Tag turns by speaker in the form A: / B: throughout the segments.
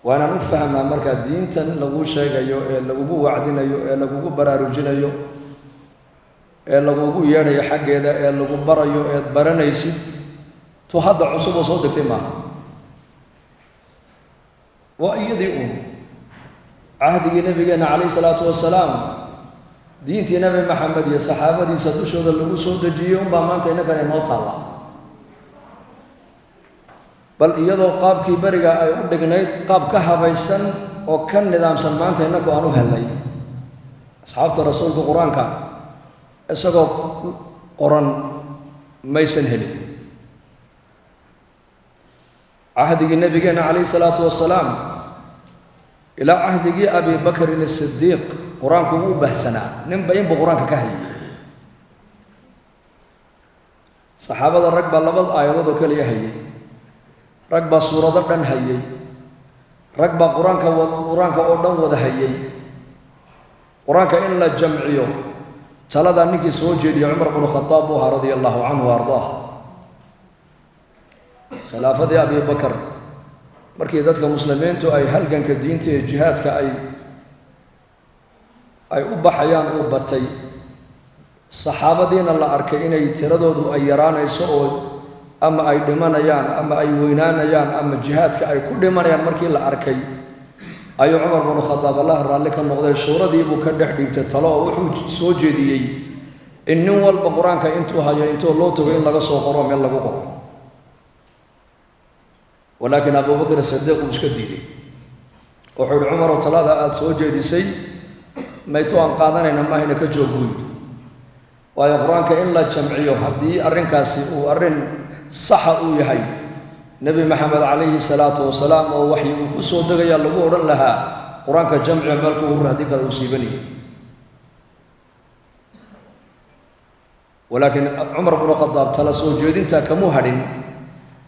A: waana u fahamnaa marka diintan lagu sheegayo ee lagu wacdinayo ee lagu baraarujinayo ee lagu yeerayo xaggeeda ee lagu barayo ee baranaysid to hadda cusub oo soo degtay maaha waa iyadii cahdigii nabigeena calayhi salaatu wasalaam diintii nabi maxamed iyo saxaabadiisa dushooda lagu soo dejiyey unbaa maanta innagana inoo taalla bal iyadoo qaabkii beriga ay u dhignayd qaab ka habaysan oo ka nidaamsan maanta innagu aan u helnay asxaabta rasuulka qur-aanka isagoo qoran maysan helin cahdigii nabigeena calayhi salaatu wasalaam ilaa cahdigii abi bakrin asidiiq qur-aanku wuu u baahsanaa ninba inbuu qur-aanka ka hayay saxaabada rag baa laba aayadood oo kaliya hayay rag baa suurado dhan hayay rag baa qur-aanka oo dhan wada hayay qur-aanka in la jamciyo taladaa ninkii soo jeediyey cumar bnu khadaab buu ahaa radia allahu canhu wa ardaah khilaafadii abi bakar markii dadka muslimiintu ay halganka diinta ee jihaadka ay u baxayaan uu batay saxaabadiina la arkay inay tiradoodu ay yaraanayso oo ama ay dhimanayaan ama ay weynaanayaan ama jihaadka ay ku dhimanayaan markii la arkay ayuu cumar bnu khadaab allah raalli ka noqday shuuradii buu ka dhex dhiibtay talo oo wuxuu soo jeediyey in nin walba qur-aanka intuu hayo intoo loo tago in laga soo qoro meel lagu qoro walaakiin abubakr sidiiq uu iska diiday wuxuu yidhi cumarow talada aada soo jeedisay maytu aan qaadanayna maahayna ka joog buu yidhi waayo qur-aanka in la jamciyo haddii arrinkaasi uu arrin saxa uu yahay nebi maxamed calayhi salaatu wasalaam oo waxyi uu ku soo degayaa lagu odhan lahaa qur-aanka jamciga meelku hurur haddii kale uu siibanayay walaakiin cumar bnu khadaab tala soo jeedintaa kamuu hadhin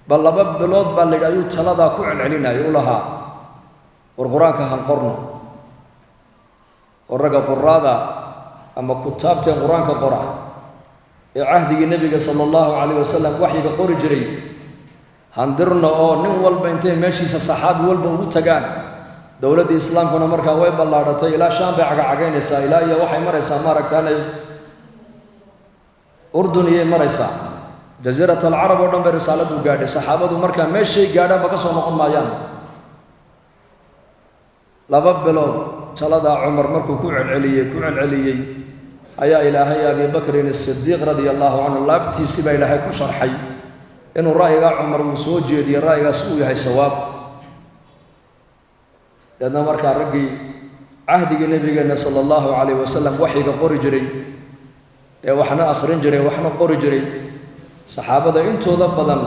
A: bal 2 bilood baa la yidhi ayuu taladaa ku celcelinaya u lahaa war qur-aanka han qorno oo ragga quraada ama kutaabta qur-aanka qora ee cahdigii nebiga sala allahu calayh wasalam waxyiga qori jiray handirno oo nin walba intay meeshiisa saxaabi walba ugu tagaan dowladda islaamkuna markaa way ballaadhatay ilaa shaam bay cagacagaynaysaa ilaa iyo waxay maraysaa maaragtaanay urdun iyay maraysaa jasiirat alcarab oo dhan bay risaaladu gaadhay saxaabadu markaa meeshay gaadhaanba ka soo noqon maayaan 2 bilood taladaa cumar markuu ku celceliyey ayaa ilaahay abi bakrin asidiiq radia allahu canhu laabtiisii baa ilaahay ku sharxay inuu ra'yigaa cumar uu soo jeediyey ra'yigaas uu yahay sawaab deedna markaa raggii cahdigii nebigeenna sala allahu calayh wasalam waxyiga qori jiray ee waxna akhrin jiray waxna qori jiray saxaabada intooda badan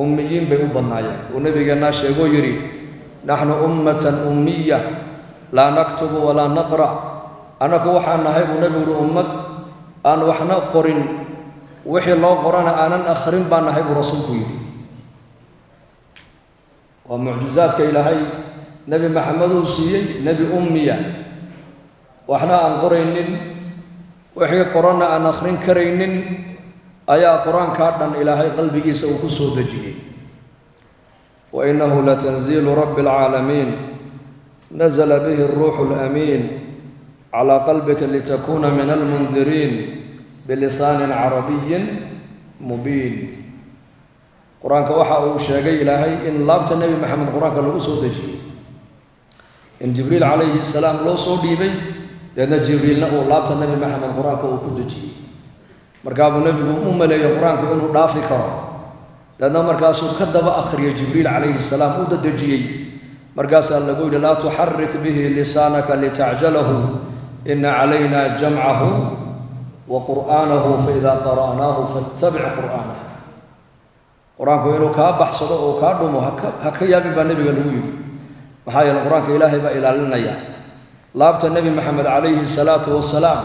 A: ummiyiin bay u badnaayeen uu nebigeennaa sheegoo yidhi naxnu ummatan ummiya laa naktubu walaa naqra' annaku waxaan nahay buu nebigu uhi ummad aan waxna qorin wixii loo qorana aanan akhrin baan nahay buu rasuulku yidhi waa mucjizaadka ilaahay nebi maxamed uu siiyey nebi ummiya waxna aan qoraynin wixii qoranna aan akhrin karaynin ayaa qur-aankaa dhan ilaahay qalbigiisa uu ku soo dejiyey wa innahu latanziilu rabbi alcaalamiin nazla bihi alruuxu alamiin calaa qalbika litakuuna min almundiriin bilisaanin carabiyin mubiin qur-aanka waxa uu sheegay ilaahay in laabta nebi maxamed qur-aanka lagu soo dejiyey in jibriil calayhi salaam loo soo dhiibay deedna jibriilna uu laabta nebi maxamed qur-aanka uu ku dejiyey markaabuu nebigu u maleeyey qur-aanku inuu dhaafi karo deedna markaasuu ka daba akhriyey jibriil calayhi salaam u dadejiyey markaasaa lagu yidhi laa tuxarik bihi lisaanaka litacjalahu ina calayna jamcahu wa qur'aanahu faidaa qara'naahu fattabic qur'aanah qur-aanku inuu kaa baxsado oo kaa dhumo ha ka yaabin baa nebiga lagu yidhi maxaa yeele qur-aanka ilaahay baa ilaalinaya laabta nebi maxamed calayhi salaatu wasalaam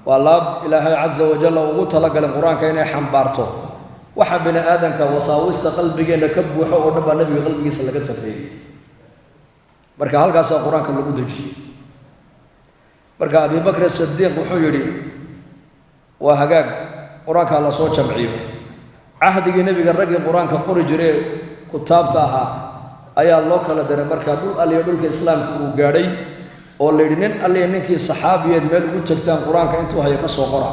A: waa laab ilaahay caza wajalla ugu talagalay qur-aanka inay xambaarto waxa bini aadanka wasaawista qalbigeenna ka buuxo oo dhan baa nebiga qalbigiisa laga safeeyey marka halkaasaa qur-aanka lagu dejiyey marka abi bakr sidiiq wuxuu yidhi waa hagaag qur-aanka la soo jamciyo cahdigii nebiga raggii qur-aanka qori jiree kutaabta ahaa ayaa loo kala diray markaa dhul alliya dhulka islaamka uu gaadhay oo la yidhi nin alliya ninkii saxaabiyeed meel ugu tagtaan qur-aanka intuu hayo ka soo qora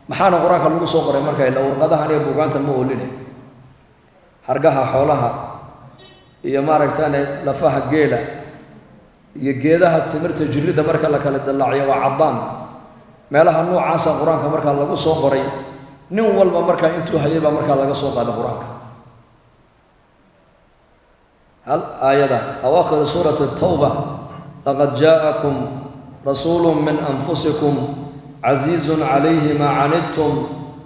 A: maxaana qur-aanka lagu soo qoray markaa ila warqadahan iyo buugaantan ma ooline hargaha xoolaha iyo maaragtaane lafaha geela iyo geedaha timirta jirrida marka la kala dallaaciyo waa caddaan meelaha noocaasa qur-aanka markaa lagu soo qoray nin walba markaa intuu hayay baa markaa laga soo qaaday qur-aanka hal aayada awaakhir suurati الtawba laqad jaa'akum rasuulu min anfusikum casiizun calayhi maa canidtum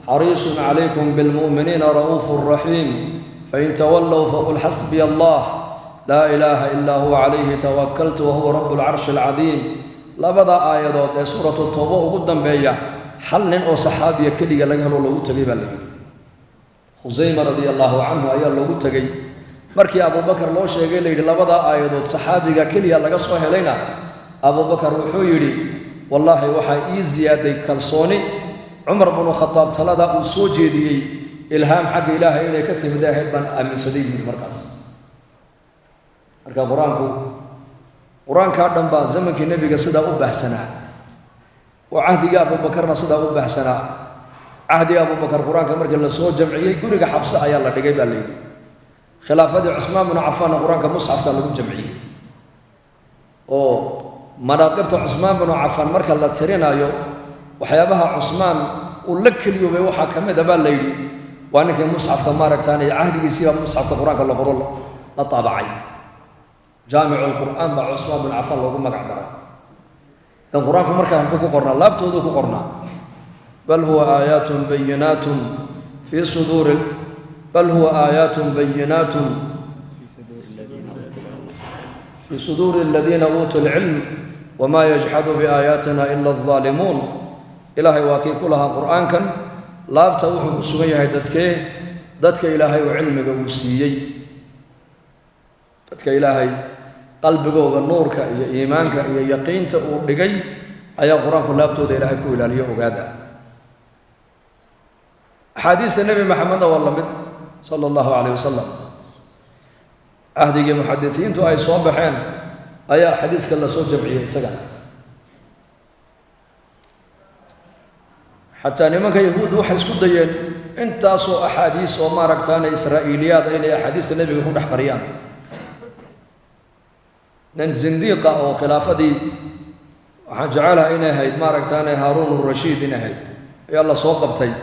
A: xariisun calaykum bilmu'miniina ra'uufu raxiim fain tawallow faqul xasbiya allah laa ilaaha ilaa huwa calayhi tawakaltu wahuwa rabu lcarshi alcadiim labada aayadood ee suuratu tawba ugu dambeeya hal nin oo saxaabiya keliga laga helo loogu tegay baa la yidhi khusayma radia allahu canhu ayaa loogu tegey markii abubakar loo sheegay la yidhi labadaa aayadood saxaabiga keliya laga soo helayna abubakar wuxuu yidhi wallaahi waxaa ii ziyaaday kalsooni cumar binu khadaab talada uu soo jeediyey ilhaam xagga ilaahay inay ka timid ahayd baan aaminsaday yidhi markaas marka qur-aankaa dhan baa zamankii nebiga sidaa u baahsanaa oo cahdigii abubakarna sidaa u baahsanaa cahdigii abubakar qur-aanka markii la soo jamciyey guriga xabse ayaa la dhigay baa la yidhi khilaafadii cusmaan binu cafaanna qur-aanka musxafka lagu jamciyey oo manaaqibta cusmaan binu cafaan marka la tirinayo waxyaabaha cusmaan uu la keliyoobay waxaa ka mid a baa la yidhi waa ninkii musxafka maaragtaan iyo cahdigiisiibaa musxafka qur-aanka la qoro la taabacay jaamicu lqur'aan baa cusmaan binu cafaan loogu magac daray dan qur-aanku markaa muxuu ku qornaa laabtooduu ku qornaa bal huwa aayaatun bayinaatun fii suduuri بل هو آيات بينات في صدور الذين أوتوا العلم وما يجحد بآياتنا إلا الظالمون إلهي واكي كلها قرآن كان لا بتوحي بسوية دتك إلهي وعلمك وسيي دتك إلهي قلبك والنورك يا إيمانك يا يقينك ودقي أي قرآن لا بتود إلهي كل اليوم وقادا حديث النبي محمد والله صلى الله عليه وسلم عهدي محدثين تو أي صوبحين أي حديث كلا صوت جمعية سجن حتى نمك يهود وحس كدين انت سو أحاديث وما ركتان إسرائيليات إلى أحاديث النبي يكون حقريان لأن زنديقة أو خلافة دي وحنجعلها إنها هيد ما ركتان هارون الرشيد إنها هيد يلا صوبتي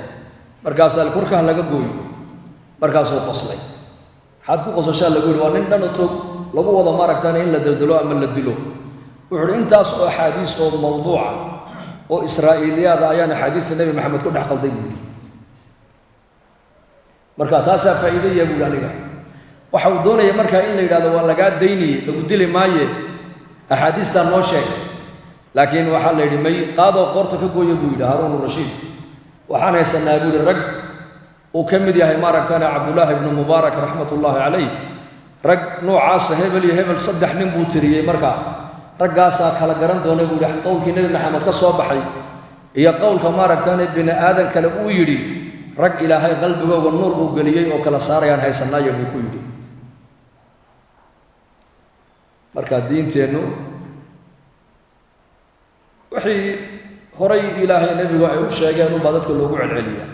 A: مركز الكركة لقى قوي markaasuu qoslay waxaad ku qosashaa lagu yidhi waa nin dhan tog lagu wada maaragtaana in la daldalo ama la dilo wuxuu hi intaas oo axaadiis oo mawduuca oo israa'iiliyaada ayaan axaadiista nebi maxamed ku dhex qalday buu yidhi marka taasaa faa'iidaya buu yidhi aniga waxa uu doonaya markaa in la yidhahdo waa lagaa daynayey lagu dili maaye axaadiistaa noo sheeg laakiin waxaa la yidhi may qaadoo qoorta ka gooya buu yidhi haaruun rashiid waxaan haysanaa buu yidhi rag وكمل يا ماركتان عبد الله بن مبارك رحمة الله عليه رج نوع عاص هبل يهبل صدح نبوتري مركا رجاسا كلا جرند ونقول قول كنبي محمد كصباحي هي قول كماركتان بن آدم كلا ويري رج إلى هاي قلبه والنور وقليه وكلا صار يعني هاي سنايا بكويري مركا الدين تينو وحي هري إلهي نبي وعيوش يجانو بعدك اللوجوع العليا